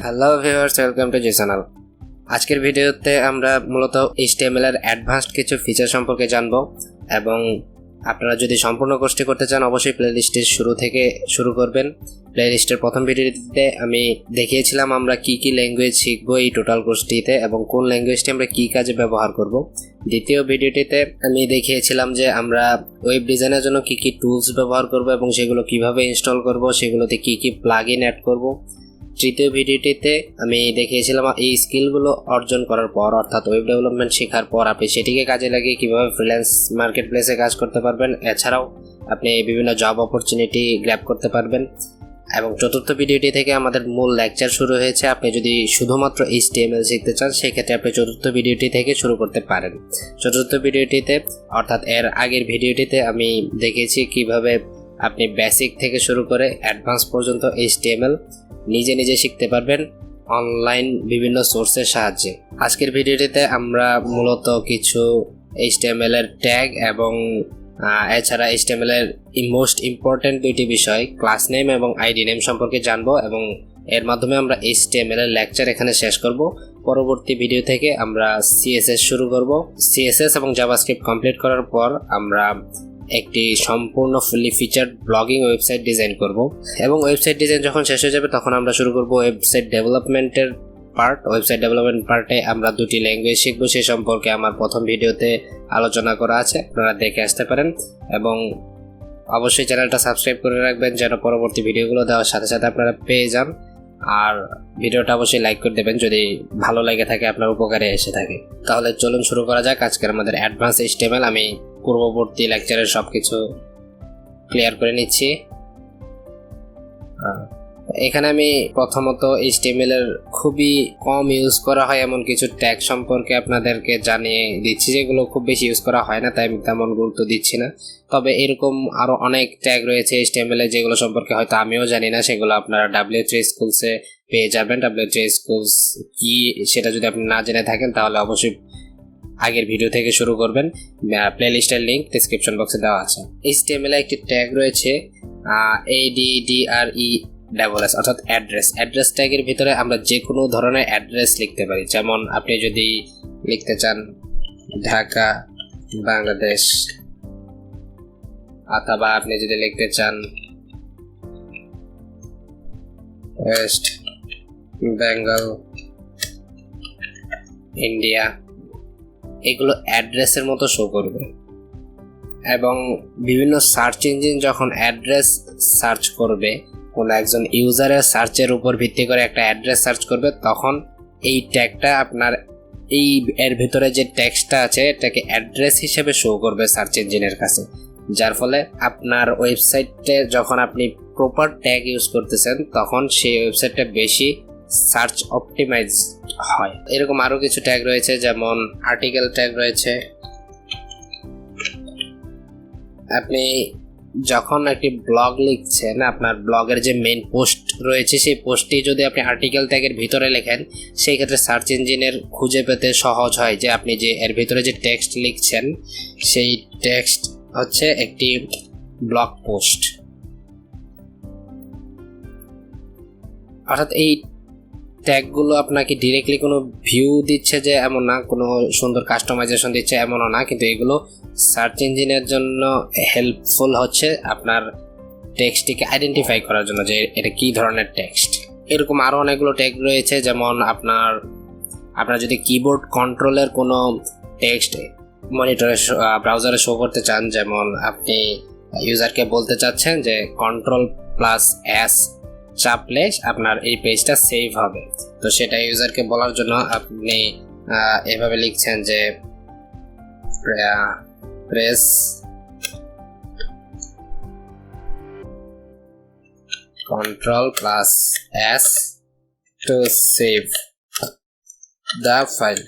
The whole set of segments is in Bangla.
হ্যালো ভিউয়ার্স, ওয়েলকাম টু জিসানাল। আজকের ভিডিওতে আমরা মূলত HTML এর অ্যাডভান্সড কিছু ফিচার সম্পর্কে জানবো এবং আপনারা যদি সম্পূর্ণ কোর্সটি করতে চান অবশ্যই প্লেলিস্টের শুরু থেকে শুরু করবেন। প্লেলিস্টের প্রথম ভিডিওটিতে আমি দেখিয়েছিলাম আমরা কি কি ল্যাঙ্গুয়েজ শিখবো এই টোটাল কোর্সটিতে এবং কোন ল্যাঙ্গুয়েজটি আমরা কি কাজে ব্যবহার করব। দ্বিতীয় ভিডিওটিতে আমি দেখিয়েছিলাম যে আমরা ওয়েব ডিজাইনের জন্য কি কি টুলস ব্যবহার করব এবং সেগুলো কিভাবে ইনস্টল করব, সেগুলোতে কি কি প্লাগইন অ্যাড করব। তৃতীয় ভিডিওটিতে আমি দেখিয়েছিলাম এই স্কিলগুলো অর্জন করার পর অর্থাৎ ওয়েব ডেভেলপমেন্ট শেখার পর আপনি সেটিকে কাজে লাগিয়ে কীভাবে ফ্রিল্যান্স মার্কেট প্লেসে কাজ করতে পারবেন, এছাড়াও আপনি বিভিন্ন জব অপরচুনিটি গ্র্যাব করতে পারবেন। এবং চতুর্থ ভিডিওটি থেকে আমাদের মূল লেকচার শুরু হয়েছে। আপনি যদি শুধুমাত্র HTML শিখতে চান সেক্ষেত্রে আপনি চতুর্থ ভিডিওটি থেকে শুরু করতে পারেন। চতুর্থ ভিডিওটিতে অর্থাৎ এর আগের ভিডিওটিতে আমি দেখিয়েছি কিভাবে আপনি বেসিক থেকে শুরু করে অ্যাডভান্স পর্যন্ত HTML নিজে নিজে শিখতে পারবেন অনলাইন বিভিন্ন সোর্সের সাহায্যে। আজকের ভিডিওটিতে আমরা মূলত কিছু HTML এর ট্যাগ এবং এছাড়া HTML এর মোস্ট ইম্পর্টেন্ট দুইটি বিষয় ক্লাস নেম এবং আইডি নেম সম্পর্কে জানবো এবং এর মাধ্যমে আমরা HTML এর লেকচার এখানে শেষ করব। পরবর্তী ভিডিও থেকে আমরা CSS শুরু করব। CSS এবং জাভাস্ক্রিপ্ট কমপ্লিট করার পর আমরা একটি সম্পূর্ণ ফুলি ফিচার্ড ব্লগিং ওয়েবসাইট ডিজাইন করব এবং ওয়েবসাইট ডিজাইন যখন শেষ হয়ে যাবে তখন আমরা শুরু করব ওয়েবসাইট ডেভেলপমেন্টের পার্ট। ওয়েবসাইট ডেভেলপমেন্ট পার্টে আমরা দুটি ল্যাঙ্গুয়েজ শিখব, সে সম্পর্কে আমার প্রথম ভিডিওতে আলোচনা করা আছে, আপনারা দেখে আসতে পারেন এবং অবশ্যই চ্যানেলটা সাবস্ক্রাইব করে রাখবেন যেন পরবর্তী ভিডিওগুলো দেওয়ার সাথে সাথে আপনারা পেয়ে যান। আর ভিডিওটা অবশ্যই লাইক করে দেবেন যদি ভালো লেগে থাকে, আপনার উপকারে এসে থাকে। তাহলে চলুন শুরু করা যাক আজকের আমাদের অ্যাডভান্স HTML। আমি পূর্ববর্তী লেকচারের সবকিছু ক্লিয়ার করে নিচ্ছি। এখানে আমি প্রথমত HTML এর খুবই কম ইউজ করা হয় এমন কিছু ট্যাগ সম্পর্কে আপনাদেরকে জানিয়ে দিচ্ছি, যেগুলো খুব বেশি ইউজ করা হয় না তাই আমি তেমন গুরুত্ব দিচ্ছি না। তবে এরকম আরো অনেক ট্যাগ রয়েছে HTML এ যেগুলো সম্পর্কে হয়তো আমিও জানি না, সেগুলো আপনারা W3 স্কুলসে পেয়ে যাবেন। W3 স্কুলস কি সেটা যদি আপনি না জেনে থাকেন তাহলে অবশ্যই আগের ভিডিও থেকে শুরু করবেন। প্লেলিস্টের লিংক ডেসক্রিপশন বক্সে দেওয়া আছে। HTML এ একটি ট্যাগ রয়েছে ADDRESS অর্থাৎ অ্যাড্রেস। অ্যাড্রেস ট্যাগের ভিতরে আমরা যে কোনো ধরনের অ্যাড্রেস লিখতে পারি, যেমন আপনি যদি লিখতে চান ঢাকা বাংলাদেশ, অথবা আপনি যদি লিখতে চান ওয়েস্ট বেঙ্গল ইন্ডিয়া, এগুলো অ্যাড্রেসের মতো শো করবে। এবং বিভিন্ন সার্চ ইঞ্জিন যখন অ্যাড্রেস সার্চ করবে, কোনো একজন ইউজারের সার্চের উপর ভিত্তি করে একটা অ্যাড্রেস সার্চ করবে, তখন এই ট্যাগটা আপনার এর ভিতরে যে টেক্সটটা আছে এটাকে অ্যাড্রেস হিসেবে শো করবে সার্চ ইঞ্জিনের কাছে, যার ফলে আপনার ওয়েবসাইটে যখন আপনি প্রপার ট্যাগ ইউজ করতেছেন তখন সেই ওয়েবসাইটটা বেশি সার্চ অপটিমাইজ হয়। এরকম আরো কিছু ট্যাগ রয়েছে, যেমন আর্টিকেল ট্যাগ রয়েছে। আপনি যখন একটি ব্লগ লিখছেন, আপনার ব্লগের যে মেইন পোস্ট রয়েছে সেই পোস্টটি যদি আপনি আর্টিকেল ট্যাগের ভিতরে লেখেন সেই ক্ষেত্রে সার্চ ইঞ্জিনের খুঁজে পেতে সহজ হয় যে আপনি যে এর ভিতরে যে টেক্সট লিখছেন সেই টেক্সট হচ্ছে একটি ব্লগ পোস্ট। অর্থাৎ এই ট্যাগগুলো আপনাকে ডিরেক্টলি কোনো ভিউ দিচ্ছে যে এমন না, কোনো সুন্দর কাস্টমাইজেশন দিচ্ছে এমনও না, কিন্তু এগুলো সার্চ ইঞ্জিনের জন্য হেল্পফুল হচ্ছে আপনার টেক্সটটিকে আইডেন্টিফাই করার জন্য যে এটা কী ধরনের টেক্সট। এরকম আরও অনেকগুলো ট্যাগ রয়েছে, যেমন আপনার যদি কিবোর্ড কন্ট্রোলের কোনো টেক্সট মনিটরে ব্রাউজারে শো করতে চান, যেমন আপনি ইউজারকে বলতে চাচ্ছেন যে Ctrl+S চাপলে আপনার এই পেজটা সেভ হবে, তো সেটা ইউজারকে বলার জন্য আপনি এভাবে লিখছেন যে press Ctrl+S to save the file।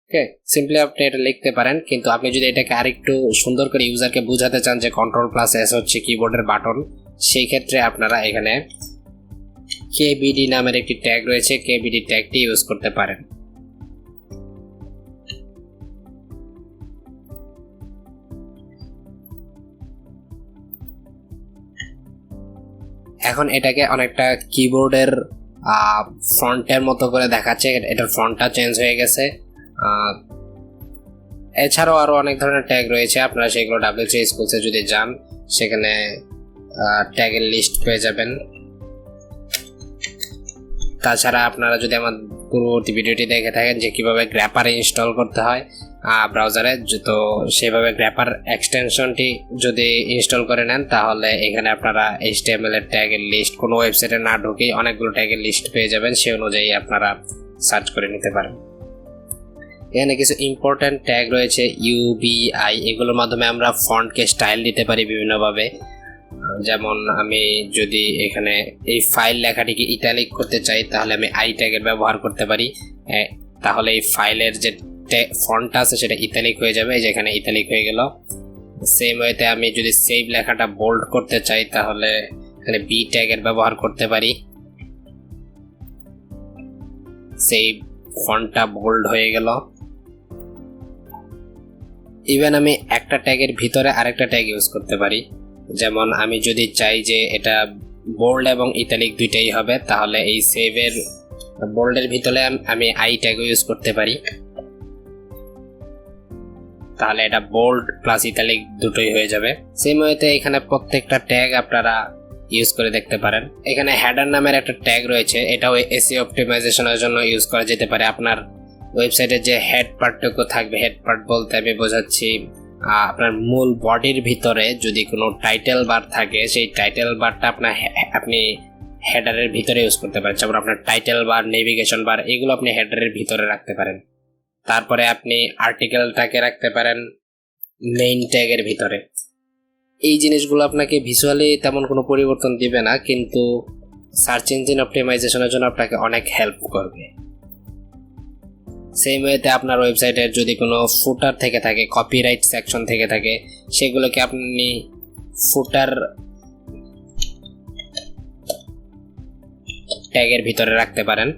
Okay, simply আপনি এটা লিখতে পারেন, কিন্তু আপনি যদি এটাকে আরেকটু সুন্দর করে ইউজারকে বোঝাতে চান যে Ctrl+S হচ্ছে কিবোর্ডের বাটন, সেই ক্ষেত্রে আপনারা এখানে KBD নামের একটি ট্যাগ রয়েছে, KBD ট্যাগটি ইউজ করতে পারেন। এখন এটাকে অনেকটা কিবোর্ডের ফন্টের মতো করে দেখাচ্ছে, এটার ফন্টটা চেঞ্জ হয়ে গেছে। এছাড়াও আরও অনেক ধরনের ট্যাগ রয়েছে, আপনারা সেগুলো W3 স্কুলসে যদি যান সেখানে ট্যাগের লিস্ট পেয়ে যাবেন। তাছাড়া আপনারা যদি আমার পূর্ববর্তী ভিডিওটি দেখে থাকেন যে কীভাবে গ্র্যাপার ইনস্টল করতে হয় ব্রাউজারে, তো সেভাবে গ্র্যাপার এক্সটেনশনটি যদি ইনস্টল করে নেন তাহলে এখানে আপনারা HTML এর ট্যাগের লিস্ট কোনো ওয়েবসাইটে না ঢুকেই অনেকগুলো ট্যাগের লিস্ট পেয়ে যাবেন, সেই অনুযায়ী আপনারা সার্চ করে নিতে পারেন। এখানে কিছু ইম্পর্ট্যান্ট ট্যাগ রয়েছে UBI, এগুলোর মাধ্যমে আমরা ফন্টকে স্টাইল দিতে পারি বিভিন্নভাবে। যেমন আমি যদি এখানে এই ফাইল লেখাটিকে ইটালিক করতে চাই তাহলে আমি আই ট্যাগের ব্যবহার করতে পারি, তাহলে এই ফাইলের যে ফন্টটা আছে সেটা ইটালিক হয়ে যাবে, যেখানে ইটালিক হয়ে গেল। সেম ওয়েতে আমি যদি সেভ লেখাটা বোল্ড করতে চাই তাহলে এখানে বি ট্যাগের ব্যবহার করতে পারি, সেভ ফন্টটা বোল্ড হয়ে গেল। ইভেন আমি একটা ট্যাগের ভিতরে আরেকটা ট্যাগ ইউজ করতে পারি, যেমন আমি যদি চাই যে এটা বোল্ড এবং ইটালিক দুইটাই হবে তাহলে এই সেভের বোল্ডের ভিতরে আমি আই ট্যাগ ইউজ করতে পারি, তাহলে এটা বোল্ড প্লাস ইটালিক দুটোই হয়ে যাবে। সেম ওয়েতে এখানে প্রত্যেকটা ট্যাগ আপনারা ইউজ করে দেখতে পারেন। এখানে হেডার নামের একটা ট্যাগ রয়েছে, এটাও এসইও অপটিমাইজেশনের জন্য ইউজ করা যেতে পারে। আপনার ওয়েবসাইটে যে হেড পার্টটুকু থাকবে, হেড পার্ট বলতে আমি বোঝাচ্ছি আপনার মূল বডির ভিতরে যদি কোনো টাইটেল বার থাকে সেই টাইটেল বারটা আপনি হেডারের ভিতরে ইউজ করতে পারেন। যেমন আপনার টাইটেল বার, নেভিগেশন বার, এগুলো আপনি হেডারের ভিতরে রাখতে পারেন। তারপরে আপনি আর্টিকেলটাকে রাখতে পারেন মেইন ট্যাগের ভিতরে। এই জিনিসগুলো আপনাকে ভিজুয়ালি তেমন কোনো পরিবর্তন দিবে না, কিন্তু সার্চ ইঞ্জিন অপটিমাইজেশনের জন্য আপনাকে অনেক হেল্প করবে। সেম ওয়েতে আপনার ওয়েবসাইটের যদি কোনো ফুটার থেকে থাকে, কপিরাইট সেকশন থেকে থাকে, সেগুলোকে আপনি ফুটার ট্যাগের ভিতরে রাখতে পারেন।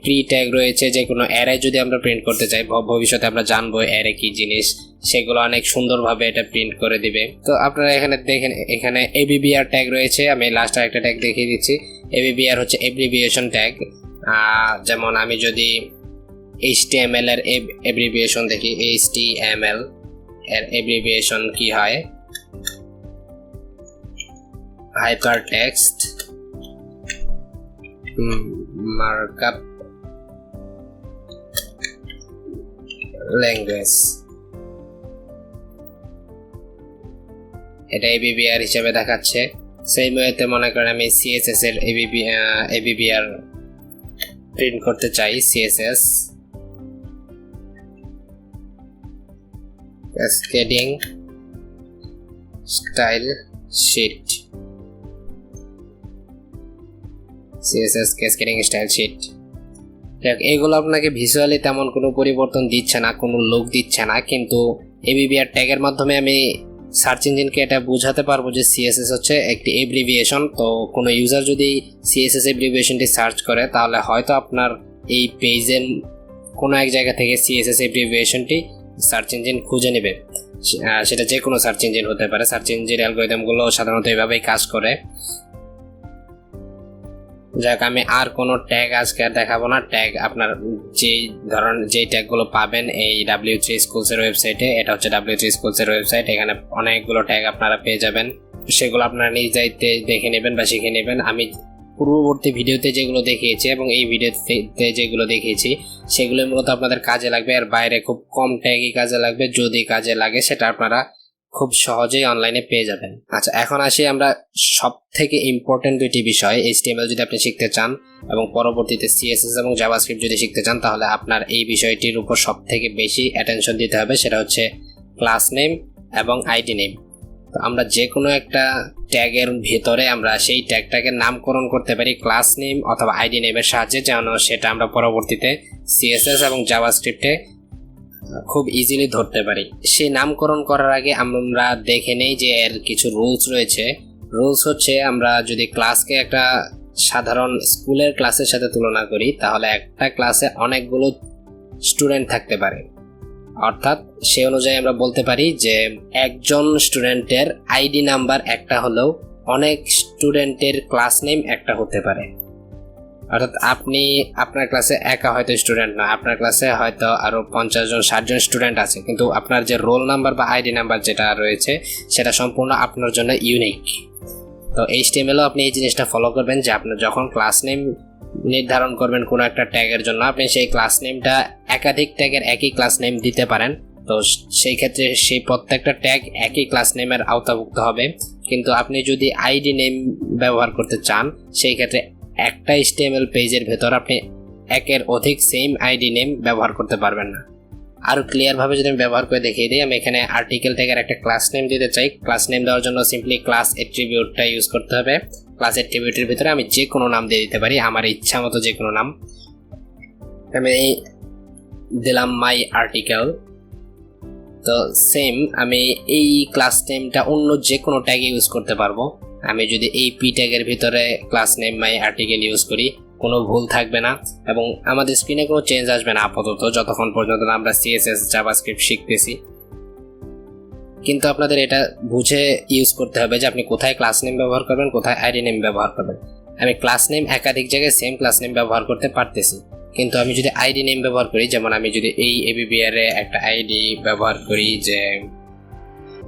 প্রি ট্যাগ রয়েছে, যে কোনো অ্যারে যদি আমরা প্রিন্ট করতে চাই, ভবিষ্যতে আমরা জানবো অ্যারে কি জিনিস, সেগুলো অনেক সুন্দরভাবে এটা প্রিন্ট করে দিবে। তো আপনারা এখানে দেখেন, এখানে ABBR ট্যাগ রয়েছে, আমি লাস্ট একটা ট্যাগ দেখিয়ে দিচ্ছি। ABBR হচ্ছে অ্যাব্রিভিয়েশন ট্যাগ। যেমন আমি যদি HTML এর অ্যাব্রিভিয়েশন দেখি, HTML এর অ্যাব্রিভিয়েশন কি হয়, হাইপার টেক্সট মার্কআপ ল্যাঙ্গুয়েজ, এটা ABBR হিসেবে দেখাচ্ছে। সেই ওয়েতে মনে করেন আমি CSS এর ABBR প্রিন্ট করতে চাই, CSS cascading style sheet, CSS cascading style sheet. এগুলো আপনাকে ভিজুয়ালি তেমন কোনো পরিবর্তন দিচ্ছে না, কোনো লুক দিচ্ছে না, কিন্তু ABBR ট্যাগের মাধ্যমে আমি সার্চ ইঞ্জিনকে এটা বোঝাতে পারবো যে CSS হচ্ছে একটি এব্রিভিয়েশন। তো কোনো ইউজার যদি CSS এব্রিভিয়েশনটি সার্চ করে তাহলে হয়তো আপনার এই পেজের কোনো এক জায়গা থেকে CSS এব্রিভিয়েশনটি সার্চ ইঞ্জিন খুঁজে নেবে, সেটা যে কোনো সার্চ ইঞ্জিন হতে পারে। সার্চ ইঞ্জিন অ্যালগরিদমগুলো সাধারণত এইভাবেই কাজ করে। যাক, আমি আর কোনো ট্যাগ আজকে আর দেখাবো না। ট্যাগ আপনার যেই ট্যাগগুলো পাবেন এই W3 স্কুলসের ওয়েবসাইটে, এটা হচ্ছে W3 স্কুলসের ওয়েবসাইট, এখানে অনেকগুলো ট্যাগ আপনারা পেয়ে যাবেন। সেগুলো আপনারা নিজ দায়িত্বে দেখে নেবেন বা শিখে নেবেন। আমি পূর্ববর্তী ভিডিওতে যেগুলো দেখিয়েছি এবং এই ভিডিওতে যেগুলো দেখিয়েছি সেগুলো মূলত আপনাদের কাজে লাগবে, আর বাইরে খুব কম ট্যাগই কাজে লাগবে। যদি কাজে লাগে সেটা আপনারা খুব সহজেই অনলাইনে পেয়ে যাবেন। আচ্ছা, এখন আসি আমরা সব থেকে ইম্পর্টেন্ট দুইটি বিষয়। HTML যদি আপনি শিখতে চান এবং পরবর্তীতে CSS এবং জাভাস্ক্রিপ্ট যদি শিখতে চান তাহলে আপনার এই বিষয়টির উপর সব থেকে বেশি অ্যাটেনশন দিতে হবে, সেটা হচ্ছে ক্লাস নেম এবং আইডি নেম। তো আমরা যে কোনো একটা ট্যাগের ভেতরে আমরা সেই ট্যাগটাকে নামকরণ করতে পারি ক্লাস নেম অথবা আইডি নেমের সাহায্যে, যেন সেটা আমরা পরবর্তীতে CSS এবং জাভাস্ক্রিপ্টে খুব ইজিলি ধরতে পারি। সেই নামকরণ করার আগে আমরা দেখে নেই যে এর কিছু রুলস রয়েছে। রুলস হচ্ছে, আমরা যদি ক্লাসকে একটা সাধারণ স্কুলের ক্লাসের সাথে তুলনা করি তাহলে একটা ক্লাসে অনেকগুলো স্টুডেন্ট থাকতে পারে। অর্থাৎ সে অনুযায়ী আমরা বলতে পারি যে একজন স্টুডেন্টের আইডি নাম্বার একটা হলেও অনেক স্টুডেন্টের ক্লাস নেম একটা হতে পারে। অর্থাৎ আপনি আপনার ক্লাসে একা হয়তো স্টুডেন্ট না, আপনার ক্লাসে হয়তো আরো 50 জন 60 জন স্টুডেন্ট আছে, কিন্তু আপনার যে রোল নাম্বার বা আইডি নাম্বার যেটা রয়েছে সেটা সম্পূর্ণ আপনার জন্য ইউনিক। তো এইচটিএমএলও আপনি এই জিনিসটা ফলো করবেন যে আপনি যখন ক্লাস নেম নির্ধারণ করবেন কোনো একটা ট্যাগের জন্য, আপনি সেই ক্লাস নেমটা একাধিক ট্যাগের একই ক্লাস নেম দিতে পারেন। তো সেই ক্ষেত্রে সেই প্রত্যেকটা ট্যাগ একই ক্লাস নেমের আওতাভুক্ত হবে। কিন্তু আপনি যদি আইডি নেম ব্যবহার করতে চান, সেই ক্ষেত্রে একটা এইচটিএমএল পেজের ভেতর আপনি একের অধিক সেম আইডি নেম ব্যবহার করতে পারবেন না। আরও ক্লিয়ারভাবে যদি আমি ব্যবহার করে দেখিয়ে দিই, আমি এখানে আর্টিকেল ট্যাগের একটা ক্লাস নেম দিতে চাই। ক্লাস নেম দেওয়ার জন্য সিম্পলি ক্লাস অ্যাট্রিবিউটটা ইউজ করতে হবে। ক্লাস অ্যাট্রিবিউটের ভিতরে আমি যে কোনো নাম দিয়ে দিতে পারি, আমার ইচ্ছা মতো যে কোনো নাম। আমি দিলাম মাই আর্টিকেল। তো সেম আমি এই ক্লাস নেমটা অন্য যে কোনো ট্যাগে ইউজ করতে পারবো। আমি যদি এই পি ট্যাগের ভিতরে class name my article use করি, কোনো ভুল থাকবে না এবং আমাদের স্ক্রিনে কোনো চেঞ্জ আসবে না আপাতত, যতক্ষণ পর্যন্ত না আমরা সিএসএস জাভাস্ক্রিপ্ট শিখতেছি। কিন্তু আপনাদের এটা বুঝে ইউজ করতে হবে যে আপনি কোথায় ক্লাস নেম ব্যবহার করবেন, কোথায় আইডি নেম ব্যবহার করবেন। আমি ক্লাস নেম একাধিক জায়গায় সেম ক্লাস নেম ব্যবহার করতে পারতেছি, কিন্তু আমি যদি আইডি নেম ব্যবহার করি, যেমন আমি যদি এই এবিবিআর এ একটা আইডি ব্যবহার করি, যে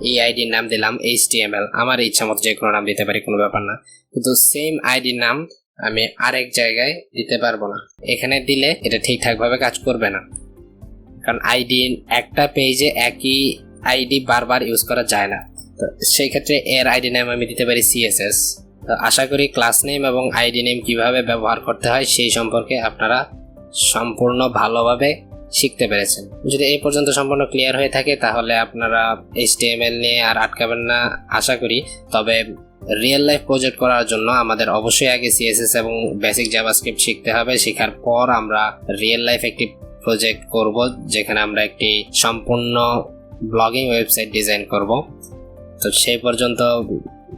এই আইডির নাম দিলাম এইচটিএমএল, আমার ইচ্ছা মতো যে কোনো নাম দিতে পারি, কোনো ব্যাপার না। কিন্তু সেম আইডির নাম আমি আরেক জায়গায় দিতে পারবো না। এখানে দিলে এটা ঠিকঠাকভাবে কাজ করবে না, কারণ আইডি একটা পেজে একই আইডি বারবার ইউজ করা যায় না। তো সেই ক্ষেত্রে এর আইডি নেম আমি দিতে পারি সিএসএস। তো আশা করি ক্লাস নেম এবং আইডি নেম কিভাবে ব্যবহার করতে হয় সেই সম্পর্কে আপনারা সম্পূর্ণ ভালোভাবে শিখতে পেরেছেন। যদি এই পর্যন্ত সম্পূর্ণ ক্লিয়ার হয়ে থাকে তাহলে আপনারা এইচটিএমএল নিয়ে আর আটকাবেন না আশা করি। তবে রিয়েল লাইফ প্রজেক্ট করার জন্য আমাদের অবশ্যই আগে সিএসএস এবং বেসিক জাভাস্ক্রিপ্ট শিখতে হবে। শেখার পর আমরা রিয়েল লাইফ একটি প্রজেক্ট করব, যেখানে আমরা একটি সম্পূর্ণ ব্লগিং ওয়েবসাইট ডিজাইন করব। তো সেই পর্যন্ত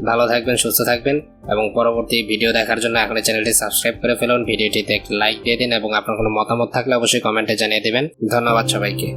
ভালো থাকবেন, সুস্থ থাকবেন এবং পরবর্তী ভিডিও দেখার জন্য এখন চ্যানেলটি সাবস্ক্রাইব করে ফেলুন, ভিডিওটিতে একটি লাইক দিয়ে দিন এবং আপনার কোনো মতামত থাকলে অবশ্যই কমেন্টে জানিয়ে দেবেন। ধন্যবাদ সবাইকে।